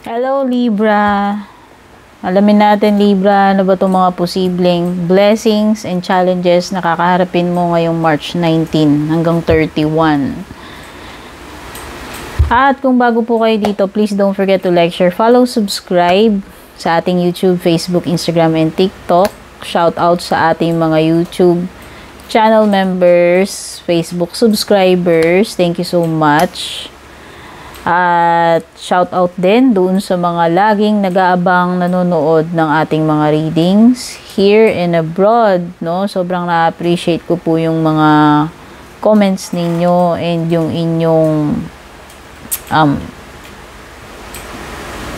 Hello Libra. Alamin natin Libra, ano ba itong mga posibleng blessings and challenges na kakaharapin mo ngayong March 19 hanggang 31. At kung bago po kayo dito, please don't forget to like, share, follow, subscribe sa ating YouTube, Facebook, Instagram, and TikTok. Shout out sa ating mga YouTube channel members, Facebook subscribers. Thank you so much. At shout out din doon sa mga laging nag-aabang nanonood ng ating mga readings here and abroad, no? Sobrang na-appreciate ko po yung mga comments ninyo and yung inyong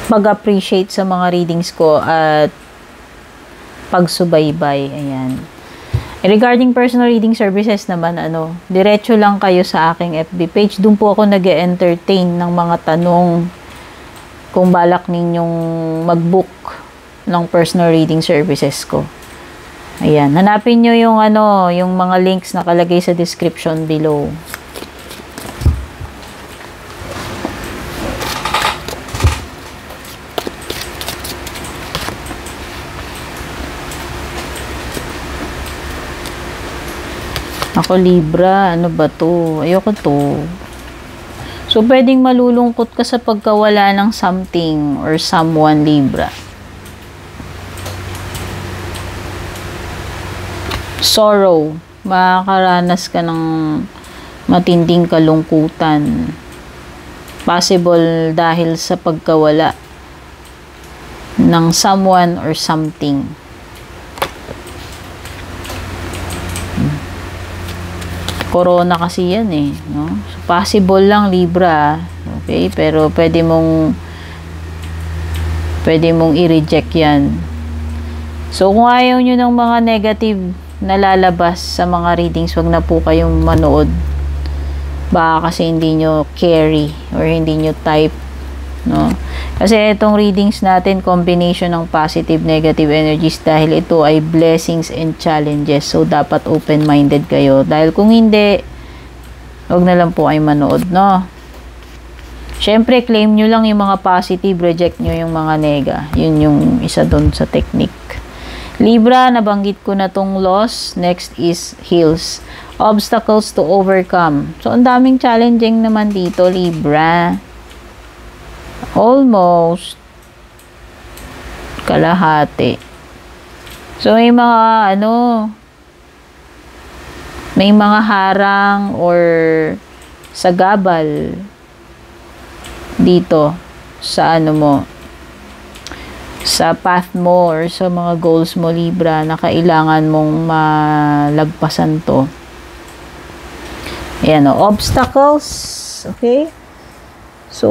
pag-appreciate sa mga readings ko at pagsubaybay. Ayan. Regarding personal reading services naman, diretso lang kayo sa aking FB page. Doon po ako nag-entertain ng mga tanong kung balak ninyong mag-book ng personal reading services ko. Ayan. Hanapin nyo yung, yung mga links na nakalagay sa description below. Ako Libra, ano ba to? Ayoko to. So, pwedeng malulungkot ka sa pagkawala ng something or someone, Libra. Sorrow. Makakaranas ka ng matinding kalungkutan. Possible dahil sa pagkawala ng someone or something. Corona kasi yan no? So, possible lang Libra, okay? Pero pwede mong i-reject yan. So, kung ayaw nyo ng mga negative na lalabas sa mga readings, wag na po kayong manood. Baka kasi hindi nyo carry or hindi nyo type, no? Kasi itong readings natin, combination ng positive, negative energies dahil ito ay blessings and challenges. So, dapat open-minded kayo. Dahil kung hindi, huwag na lang po kayo manood, no? Siyempre, claim nyo lang yung mga positive, reject nyo yung mga nega. Yun yung isa doon sa technique. Libra, nabanggit ko na tong loss. Next is heals. Obstacles to overcome. So, ang daming challenging naman dito, Libra. Almost kalahati. So may mga may mga harang or sagabal dito sa sa path mo or sa mga goals mo, Libra, na kailangan mong malagpasan to. Ayan, obstacles, okay? So,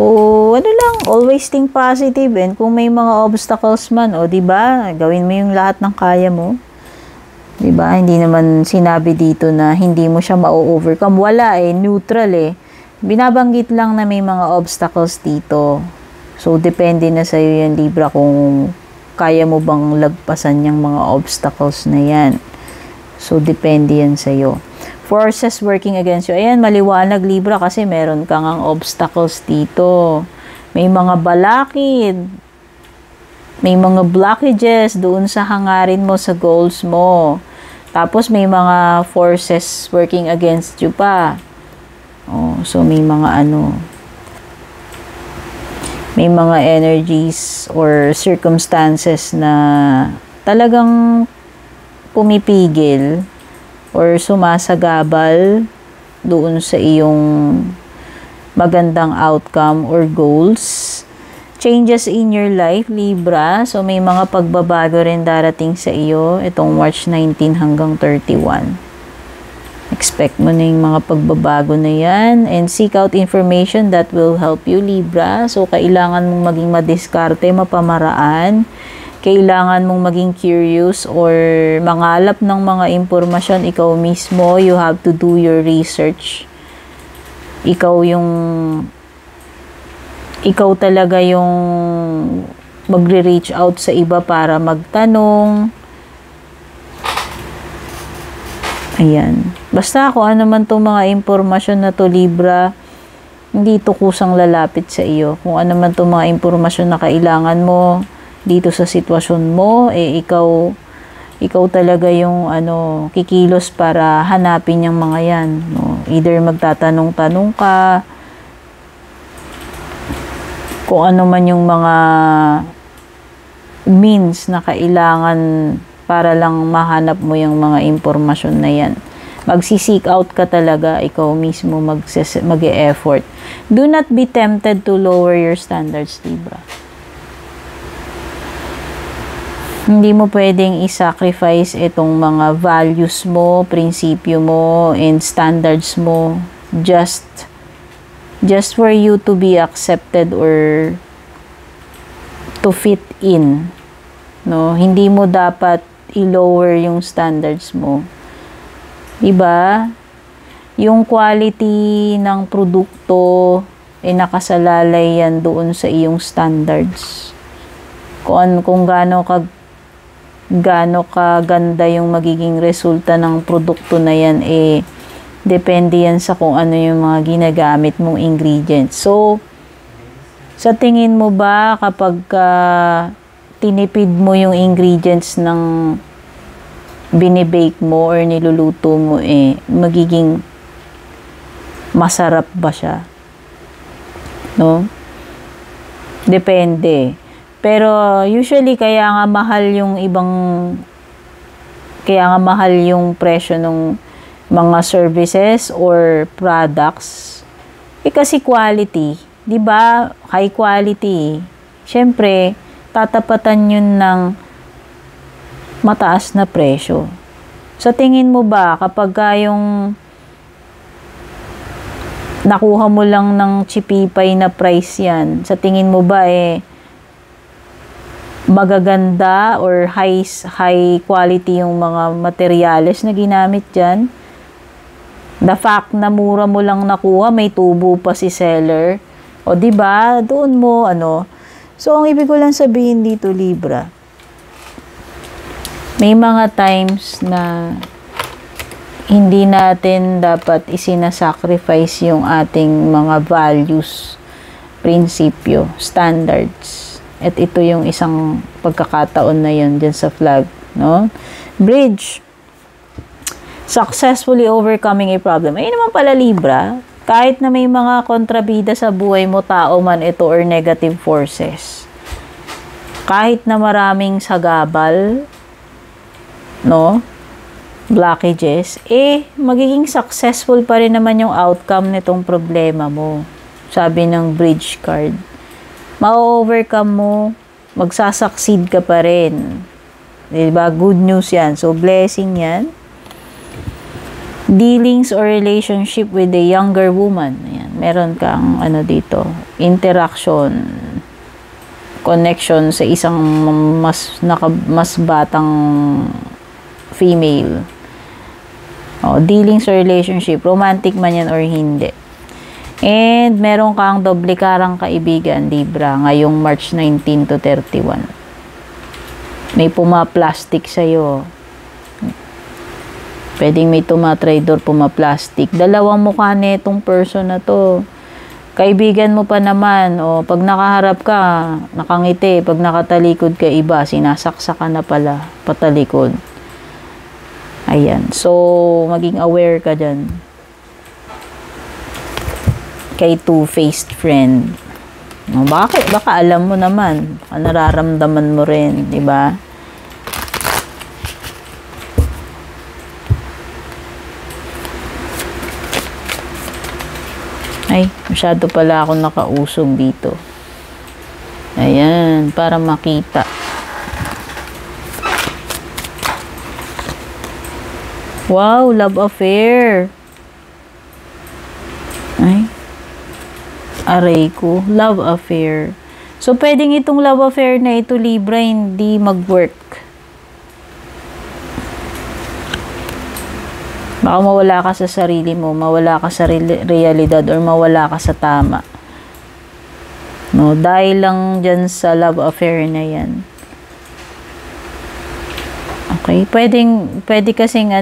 always think positive, and kung may mga obstacles man, diba, gawin mo yung lahat ng kaya mo. Diba, hindi naman sinabi dito na hindi mo siya ma-overcome. Wala neutral Binabanggit lang na may mga obstacles dito. So, depende na sa'yo yan, Libra, kung kaya mo bang lagpasan yung mga obstacles na yan. So, depende yan sa'yo. Forces working against you. Ayan, maliwanag Libra kasi meron kang obstacles dito. May mga balakid. May mga blockages doon sa hangarin mo, sa goals mo. Tapos may mga forces working against you pa. So may mga may mga energies or circumstances na talagang pumipigil or sumasagabal doon sa iyong magandang outcome or goals. Changes in your life, Libra. So, may mga pagbabago rin darating sa iyo itong March 19 hanggang 31. Expect mo na yung mga pagbabago na yan. And seek out information that will help you, Libra. So, kailangan mong maging madiskarte, mapamaraan. Kailangan mong maging curious or mangalap ng mga impormasyon ikaw mismo. You have to do your research. Ikaw talaga yung magre-reach out sa iba para magtanong. Ayan. Basta kung ano man itong mga impormasyon na to, Libra, hindi ito kusang lalapit sa iyo. Kung ano man itong mga impormasyon na kailangan mo dito sa sitwasyon mo, ikaw talaga yung kikilos para hanapin yung mga yan. No? Either magtatanong-tanong ka, kung ano man yung mga means na kailangan para lang mahanap mo yung mga impormasyon na yan. Magsi-seek out ka talaga, ikaw mismo mag-e-effort. Do not be tempted to lower your standards, Libra. Hindi mo pwedeng i-sacrifice itong mga values mo, prinsipyo mo, and standards mo just for you to be accepted or to fit in. No, hindi mo dapat i-lower yung standards mo. Diba? Yung quality ng produkto nakasalalay yan doon sa iyong standards. Kung gaano ka ganda yung magiging resulta ng produkto na yan, depende yan sa kung ano yung mga ginagamit mong ingredients. So, sa tingin mo ba kapag tinipid mo yung ingredients ng binibake mo or niluluto mo, magiging masarap ba siya? No? Depende. Pero usually kaya nga mahal yung presyo ng mga services or products kasi quality, 'di ba? High quality. Syempre, tatapatan yun ng mataas na presyo. Sa tingin mo ba kapag yung nakuha mo lang ng chipipay na price yan, sa tingin mo ba magaganda or high quality yung mga materyales na ginamit dyan? The fact na mura mo lang nakuha, may tubo pa si seller. O diba, doon mo So, ang ibig ko lang sabihin dito, Libra, may mga times na hindi natin dapat isinasacrifice yung ating mga values, prinsipyo, standards. At ito yung isang pagkakataon na yun dyan sa flag. No? Bridge. Successfully overcoming a problem. Ayun naman pala, Libra, kahit na may mga kontrabida sa buhay mo, tao man ito or negative forces, kahit na maraming sagabal, no, blockages, magiging successful pa rin naman yung outcome nitong problema mo. Sabi ng bridge card. Ma-overcome mo, magsasucceed ka pa rin. Diba? Good news yan. So, blessing yan. Dealings or relationship with a younger woman. Ayan. Meron kang dito, interaction, connection sa isang mas batang female. Dealings or relationship, romantic man yan or hindi. And meron kang doble karang kaibigan, Libra, ngayong March 19 to 31. May pumaplastic sa'yo. Pwedeng may tumatrador, pumaplastic. Dalawang mukha netong person na to. Kaibigan mo pa naman, pag nakaharap ka, nakangiti. Pag nakatalikod ka iba, sinasaksa ka na pala, patalikod. Ayan. So, maging aware ka dyan. Kay two-faced friend. Bakit? Baka alam mo naman. Nararamdaman mo rin, di ba? Ay, masyado pala ako nakausog dito. Ayan, para makita. Wow, love affair. Ay, aray ko, love affair. So, pwedeng itong love affair na ito, Libra, hindi mag-work. Baka mawala ka sa sarili mo, mawala ka sa realidad, or mawala ka sa tama. No, dahil lang dyan sa love affair na yan. Okay, pwede kasing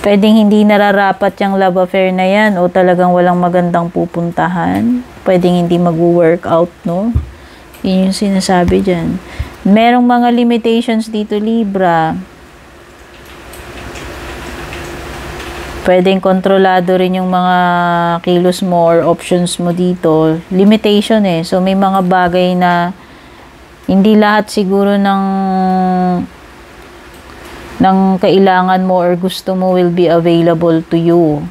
Pwedeng hindi nararapat yung love affair na yan o talagang walang magandang pupuntahan. Pwedeng hindi mag-work out, no? Yun yung sinasabi dyan. Merong mga limitations dito, Libra. Pwedeng kontrolado rin yung mga kilos mo or options mo dito. Limitation eh. So, may mga bagay na hindi lahat siguro ng kailangan mo or gusto mo will be available to you.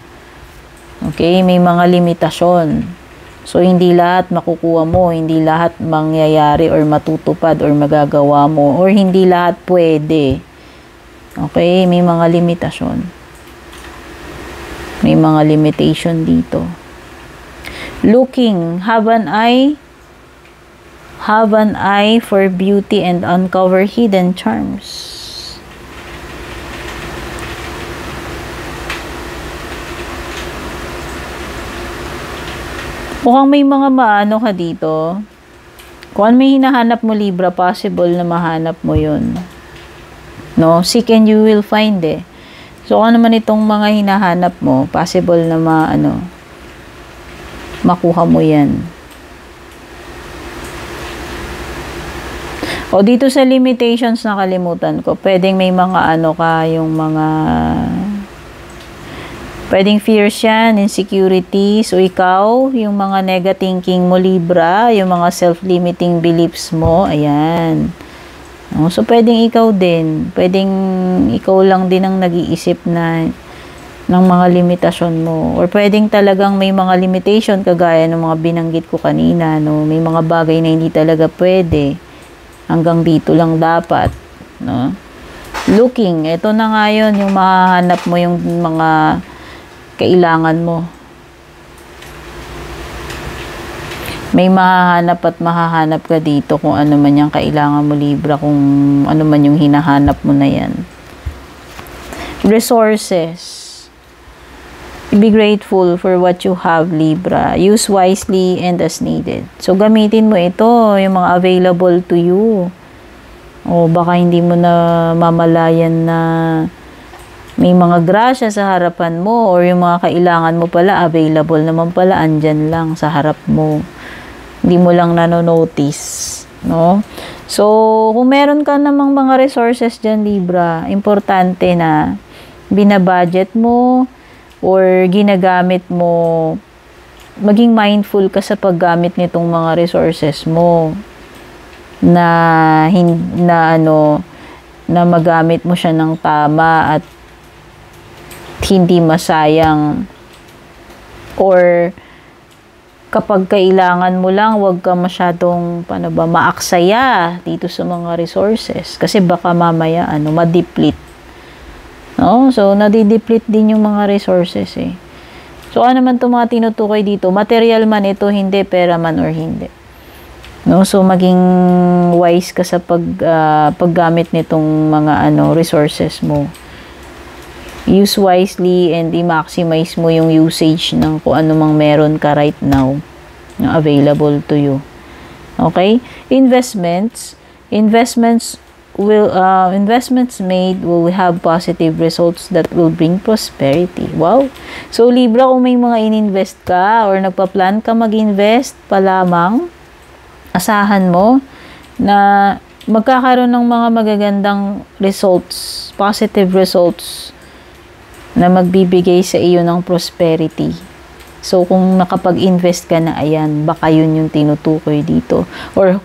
Okay? May mga limitasyon. So, hindi lahat makukuha mo. Hindi lahat mangyayari or matutupad or magagawa mo. Or hindi lahat pwede. Okay? May mga limitasyon. May mga limitation dito. Looking, have an eye for beauty and uncover hidden charms. Mukhang may mga maano ka dito. Kung ano may hinahanap mo, Libra, possible na mahanap mo yun. No? Seek and you will find eh. So, ano naman itong mga hinahanap mo, possible na makuha mo yan. O, dito sa limitations, nakalimutan ko, pwedeng may mga yung mga, pwedeng fears yan, insecurities, o ikaw, yung mga negative thinking mo, Libra, yung mga self-limiting beliefs mo, ayan. So, pwedeng ikaw din. Pwedeng ikaw lang din ang nag-iisip ng mga limitasyon mo. Or pwedeng talagang may mga limitation kagaya ng mga binanggit ko kanina. No? May mga bagay na hindi talaga pwede. Hanggang dito lang dapat. No? Looking. Ito na nga yun, yung mahahanap mo yung mga kailangan mo. May mahahanap at mahahanap ka dito kung ano man yung kailangan mo, Libra, kung ano man yung hinahanap mo na yan. Resources. Be grateful for what you have, Libra. Use wisely and as needed. So, gamitin mo ito, yung mga available to you. O baka hindi mo na mamalayan na may mga grasya sa harapan mo or yung mga kailangan mo pala, available naman pala, andyan lang sa harap mo. Hindi mo lang nanonotice, no? So, kung meron ka namang mga resources dyan, Libra, importante na binabudget mo or ginagamit mo, maging mindful ka sa paggamit nitong mga resources mo na magamit mo siya ng tama at hindi masayang, or kapag kailangan mo lang, huwag ka masyadong maaksaya dito sa mga resources. Kasi baka mamaya, ma-deplete. No? So, nadideplete din yung mga resources eh. So, ano naman itong mga tinutukoy dito? Material man ito, hindi. Pera man or hindi. No? So, maging wise ka sa paggamit nitong mga resources mo. Use wisely and i-maximize mo yung usage ng kung ano mang meron ka right now na available to you. Okay? Investments made will have positive results that will bring prosperity. Wow! So, Libra, kung may mga ininvest ka or nagpa-plan ka mag-invest pa lamang, asahan mo na magkakaroon ng mga magagandang results, positive results, na magbibigay sa iyo ng prosperity. So, kung nakapag-invest ka na, ayan, baka yun yung tinutukoy dito. Or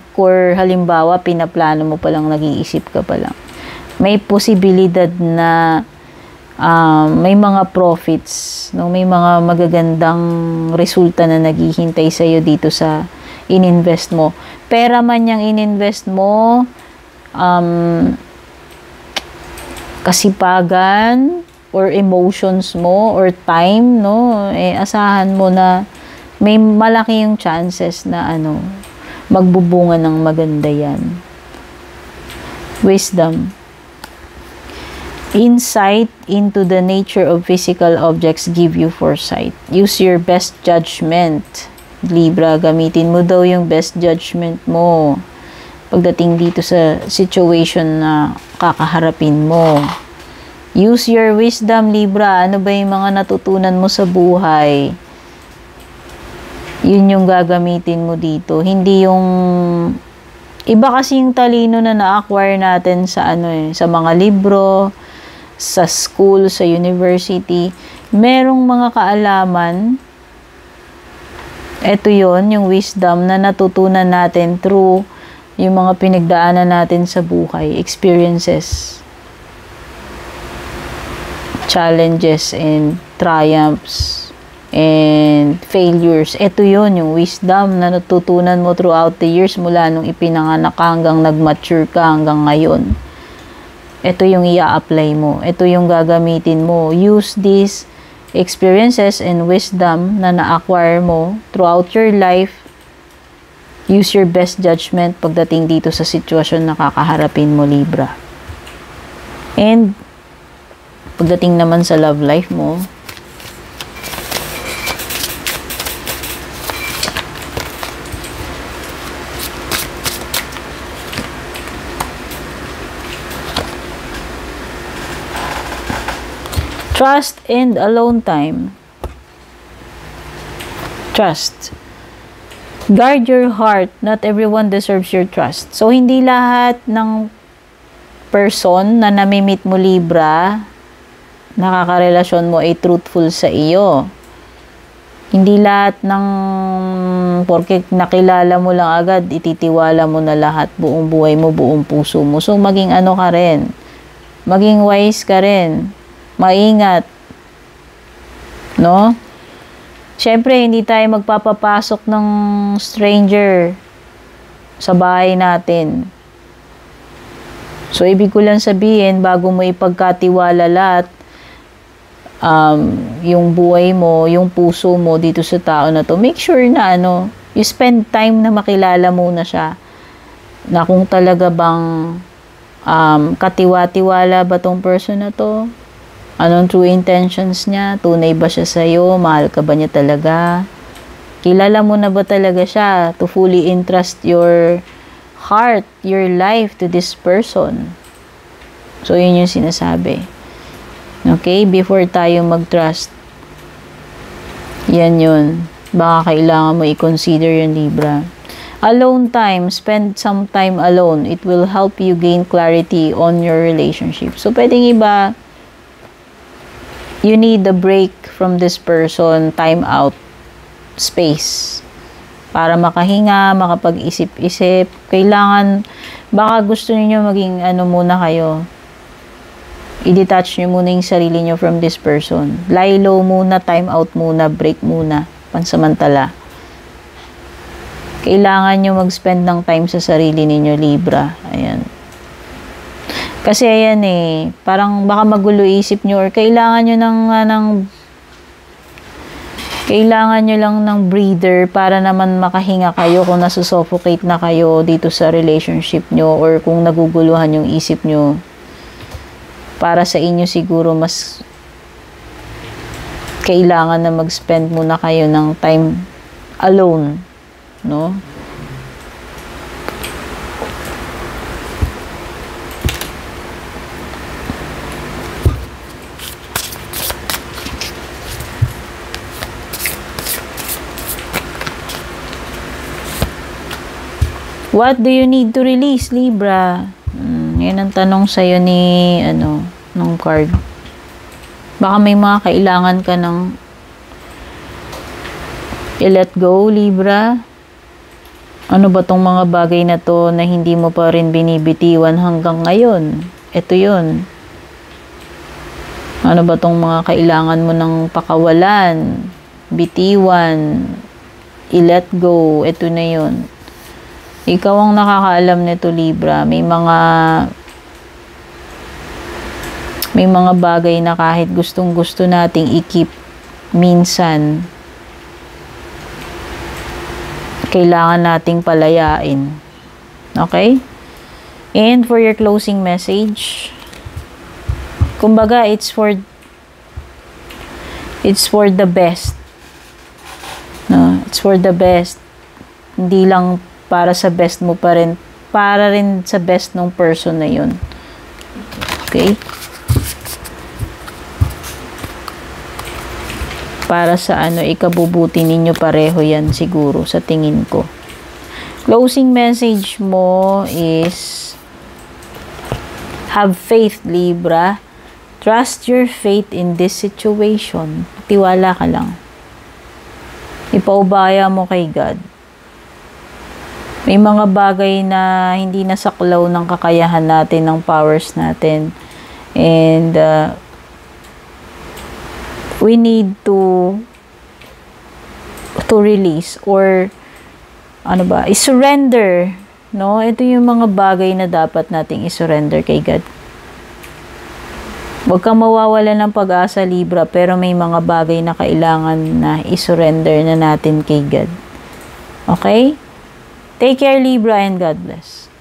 halimbawa, pinaplano mo palang, nag-iisip ka palang. May posibilidad na may mga profits, no? May mga magagandang resulta na naghihintay sa iyo dito sa ininvest mo. Pera man yung ininvest mo, kasipagan, or emotions mo, or time, no? Asahan mo na may malaki yung chances na magbubunga ng maganda yan. Wisdom. Insight into the nature of physical objects give you foresight. Use your best judgment. Libra, gamitin mo daw yung best judgment mo pagdating dito sa situation na kakaharapin mo. Use your wisdom, Libra. Ano ba yung mga natutunan mo sa buhay? Yun yung gagamitin mo dito. Hindi yung iba kasi yung talino na na-acquire natin sa sa mga libro, sa school, sa university. Merong mga kaalaman. Ito yon yung wisdom na natutunan natin through yung mga pinagdaanan natin sa buhay, experiences, challenges, and triumphs, and failures. Ito yon yung wisdom na natutunan mo throughout the years mula nung ipinanganak ka hanggang nag-mature ka hanggang ngayon. Ito yung i-apply mo. Ito yung gagamitin mo. Use these experiences and wisdom na na-acquire mo throughout your life. Use your best judgment pagdating dito sa sitwasyon na kakaharapin mo, Libra. And pagdating naman sa love life mo, trust and alone time. Trust. Guard your heart. Not everyone deserves your trust. So, hindi lahat ng person na namimit mo, Libra, nakakarelasyon mo ay truthful sa iyo. Hindi lahat ng porke nakilala mo lang agad, ititiwala mo na lahat, buong buhay mo, buong puso mo. So, maging ano ka rin. Maging wise ka rin. Maingat. No? Siyempre, hindi tayo magpapapasok ng stranger sa bahay natin. So, ibig ko lang sabihin, bago mo ipagkatiwala lahat, yung buhay mo, yung puso mo dito sa tao na to, make sure na you spend time na makilala muna siya. Na kung talaga bang katiwa-tiwala ba tong person na to? Anong true intentions niya? Tunay ba siya sa'yo? Mahal ka ba niya talaga? Kilala mo na ba talaga siya to fully entrust your heart, your life to this person? So, yun yung sinasabi. Okay? Before tayo mag-trust. Yan yun. Baka kailangan mo i-consider yung Libra. Alone time. Spend some time alone. It will help you gain clarity on your relationship. So, pwedeng iba, you need a break from this person, time out, space, para makahinga, makapag-isip-isip. Kailangan, baka gusto niyo maging muna kayo, i-detach niyo muna yung sarili niyo from this person. Lie low muna, time out muna, break muna, pansamantala. Kailangan niyo mag-spend ng time sa sarili niyo, Libra. Ayan. Kasi ayan parang baka magulo isip nyo or kailangan nyo kailangan nyo lang ng breather para naman makahinga kayo kung nasusuffocate na kayo dito sa relationship nyo or kung naguguluhan yung isip nyo. Para sa inyo siguro mas kailangan na mag-spend muna kayo ng time alone, no? What do you need to release, Libra? Yan ang tanong sa'yo ni, ng card. Baka may mga kailangan ka ng i-let go, Libra. Ano ba tong mga bagay na to na hindi mo pa rin binibitiwan hanggang ngayon? Ito yun. Ano ba tong mga kailangan mo ng pakawalan, bitiwan, i-let go? Ito na yun. Ikaw ang nakakaalam nito, Libra. May mga bagay na kahit gustong-gusto nating i-keep, minsan kailangan nating palayain. Okay? And for your closing message, kumbaga, it's for the best. No, it's for the best. Hindi lang para sa best mo pa rin, para rin sa best ng person na yun. Okay? para sa ikabubuti ninyo pareho yan siguro sa tingin ko. Closing message mo is have faith, Libra. Trust your faith in this situation. Tiwala ka lang. Ipaubaya mo kay God. May mga bagay na hindi nasaklaw ng kakayahan natin, ng powers natin. And we need to release or i-surrender, no? Ito yung mga bagay na dapat nating i-surrender kay God. Huwag kang mawawala ng pag-asa, Libra, pero may mga bagay na kailangan na i-surrender na natin kay God. Okay? Take care, Libra, and God bless.